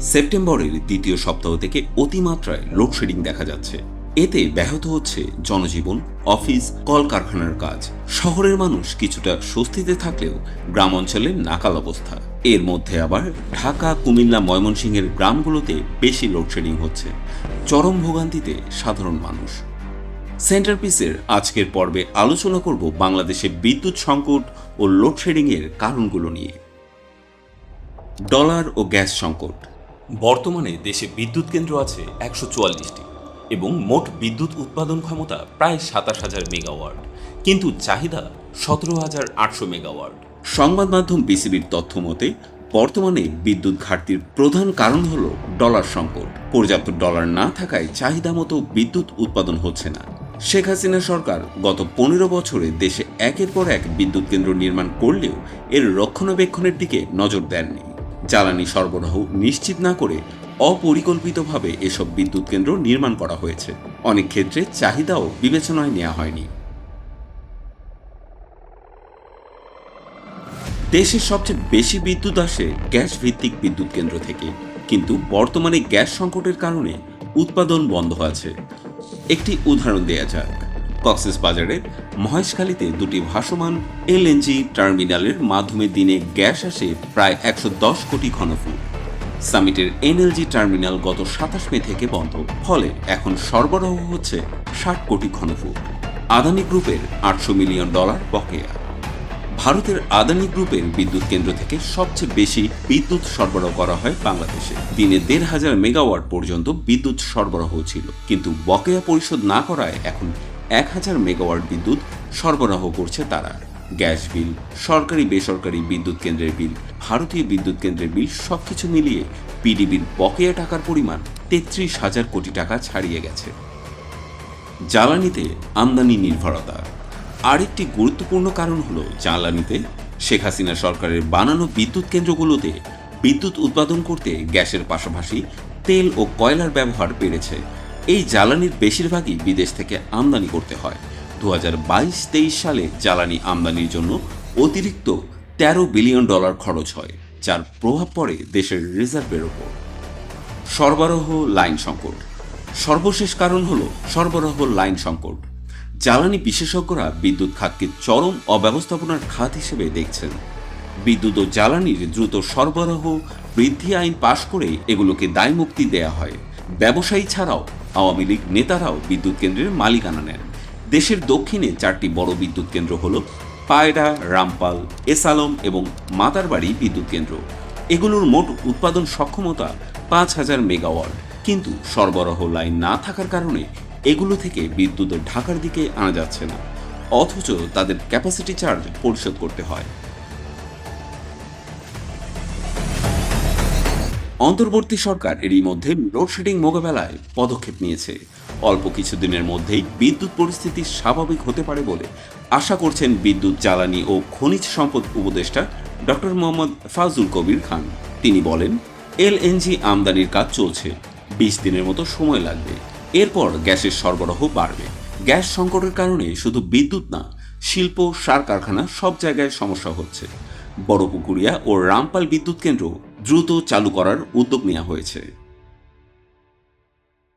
সেপ্টেম্বরের দ্বিতীয় সপ্তাহ থেকে অতিমাত্রায় লোডশেডিং দেখা যাচ্ছে। এতে ব্যাহত হচ্ছে জনজীবন, অফিস, কলকারখানার কাজ। শহরের মানুষ কিছুটা স্বস্তিতে থাকলেও গ্রাম অঞ্চলে নাকাল অবস্থা। এর মধ্যে আবার ঢাকা, কুমিল্লা, ময়মনসিংহের গ্রামগুলোতে বেশি লোডশেডিং হচ্ছে। চরম ভোগান্তিতে সাধারণ মানুষ। সেন্টারপিসের আজকের পর্বে আলোচনা করব বাংলাদেশে বিদ্যুৎ সংকট ও লোডশেডিংয়ের কারণগুলো নিয়ে। ডলার ও গ্যাস সংকট। বর্তমানে দেশে বিদ্যুৎ কেন্দ্র আছে ১৪৪টি এবং মোট বিদ্যুৎ উৎপাদন ক্ষমতা প্রায় ২৭,০০০ মেগাওয়াট, কিন্তু চাহিদা ১৭,৮০০ মেগাওয়াট। সংবাদ মাধ্যম বিসিবির তথ্য মতে বর্তমানে বিদ্যুৎ ঘাটতির প্রধান কারণ হল ডলার সংকট। পর্যাপ্ত ডলার না থাকায় চাহিদা মতো বিদ্যুৎ উৎপাদন হচ্ছে না। শেখ হাসিনা সরকার গত ১৫ বছরে দেশে একের পর এক বিদ্যুৎ কেন্দ্র নির্মাণ করলেও এর রক্ষণাবেক্ষণের দিকে নজর দেননি। জ্বালানি সরবরাহ নিশ্চিত না করে অপরিকল্পিতভাবে এসব বিদ্যুৎ কেন্দ্র নির্মাণ করা হয়েছে। অনেক ক্ষেত্রে চাহিদাও বিবেচনায় নেওয়া হয়নি। দেশের সবচেয়ে বেশি বিদ্যুৎ আসে গ্যাস ভিত্তিক বিদ্যুৎ কেন্দ্র থেকে, কিন্তু বর্তমানে গ্যাস সংকটের কারণে উৎপাদন বন্ধ আছে। একটি উদাহরণ দেয়া যাক। কক্সবাজারের মহেশখালীতে দুটি ভাসমান এলএনজি টার্মিনালের মাধ্যমে দিনে গ্যাস আসে প্রায় ১১০ কোটি ঘনফুট। সামিটের এনএলজি টার্মিনাল গত ২৭ মে থেকে বন্ধ, ফলে এখন সরবরাহ হচ্ছে ৬০ কোটি ঘনফুট। আদানি গ্রুপের $৮০০ মিলিয়ন বকেয়া। ভারতের আদানি গ্রুপের বিদ্যুৎ কেন্দ্র থেকে সবচেয়ে বেশি বিদ্যুৎ সরবরাহ করা হয় বাংলাদেশে। দিনে ১৫০০ মেগাওয়াট পর্যন্ত বিদ্যুৎ সরবরাহ ছিল, কিন্তু বকেয়া পরিশোধ না করায় এখন ১,০০০ মেগাওয়াট বিদ্যুৎ সরবরাহ করছে তারা। গ্যাস বিল, সরকারি বেসরকারি বিদ্যুৎ কেন্দ্রের বিল, ভারতীয় বিদ্যুৎ কেন্দ্রের বিল সবকিছু মিলিয়ে পিডিবির বকেয়া টাকার পরিমাণ ৩৩,০০০ কোটি টাকা ছাড়িয়ে গেছে। জ্বালানিতে আমদানি নির্ভরতা। আরেকটি গুরুত্বপূর্ণ কারণ হলো জ্বালানিতে শেখ হাসিনা সরকারের বানানো বিদ্যুৎ কেন্দ্রগুলোতে বিদ্যুৎ উৎপাদন করতে গ্যাসের পাশাপাশি তেল ও কয়লার ব্যবহার বেড়েছে। এই জ্বালানির বেশিরভাগই বিদেশ থেকে আমদানি করতে হয়। ২০২২-২৩ সালে জ্বালানি আমদানির জন্য অতিরিক্ত $১৩ বিলিয়ন খরচ হয়, যার প্রভাব পড়ে দেশের রিজার্ভের ওপর। সরবরাহ লাইন সংকট। সর্বশেষ কারণ হলো সরবরাহ লাইন সংকট। জ্বালানি বিশেষজ্ঞরা বিদ্যুৎ খাতকে চরম অব্যবস্থাপনার খাত হিসেবে দেখছেন। বিদ্যুৎ ও জ্বালানির দ্রুত সরবরাহ বৃদ্ধি আইন পাশ করে এগুলোকে দায়মুক্তি দেয়া হয়। ব্যবসায়ী ছাড়াও আওয়ামী লীগ নেতারাও বিদ্যুৎ কেন্দ্রের মালিকানা নেন। দেশের দক্ষিণে ৪টি বড় বিদ্যুৎ কেন্দ্র হল পায়রা, রামপাল, এস আলম এবং মাতারবাড়ি বিদ্যুৎ কেন্দ্র। এগুলোর মোট উৎপাদন সক্ষমতা ৫,০০০ মেগাওয়াট, কিন্তু সরবরাহ লাইন না থাকার কারণে এগুলো থেকে বিদ্যুৎ ঢাকার দিকে আনা যাচ্ছে না, অথচ তাদের ক্যাপাসিটি চার্জ পরিশোধ করতে হয়। অন্তর্বর্তী সরকার এরই মধ্যে লোডশেডিং মোকাবেলায় পদক্ষেপ নিয়েছে। অল্প কিছুদিনের মধ্যেই বিদ্যুৎ পরিস্থিতি স্বাভাবিক হতে পারে বলে আশা করছেন বিদ্যুৎ, জ্বালানি ও খনিজ সম্পদ উপদেষ্টা ডক্টর মোহাম্মদ ফাজুল কবির খান। তিনি বলেন, এলএনজি আমদানির কাজ চলছে, ২০ দিনের মতো সময় লাগবে। এরপর গ্যাসের সরবরাহ বাড়বে। গ্যাস সংকটের কারণে শুধু বিদ্যুৎ না, শিল্প, সার কারখানা সব জায়গায় সমস্যা হচ্ছে। বড়পুকুরিয়া ও রামপাল বিদ্যুৎ কেন্দ্র দ্রুত চালু করার উদ্যোগ নেওয়া হয়েছে।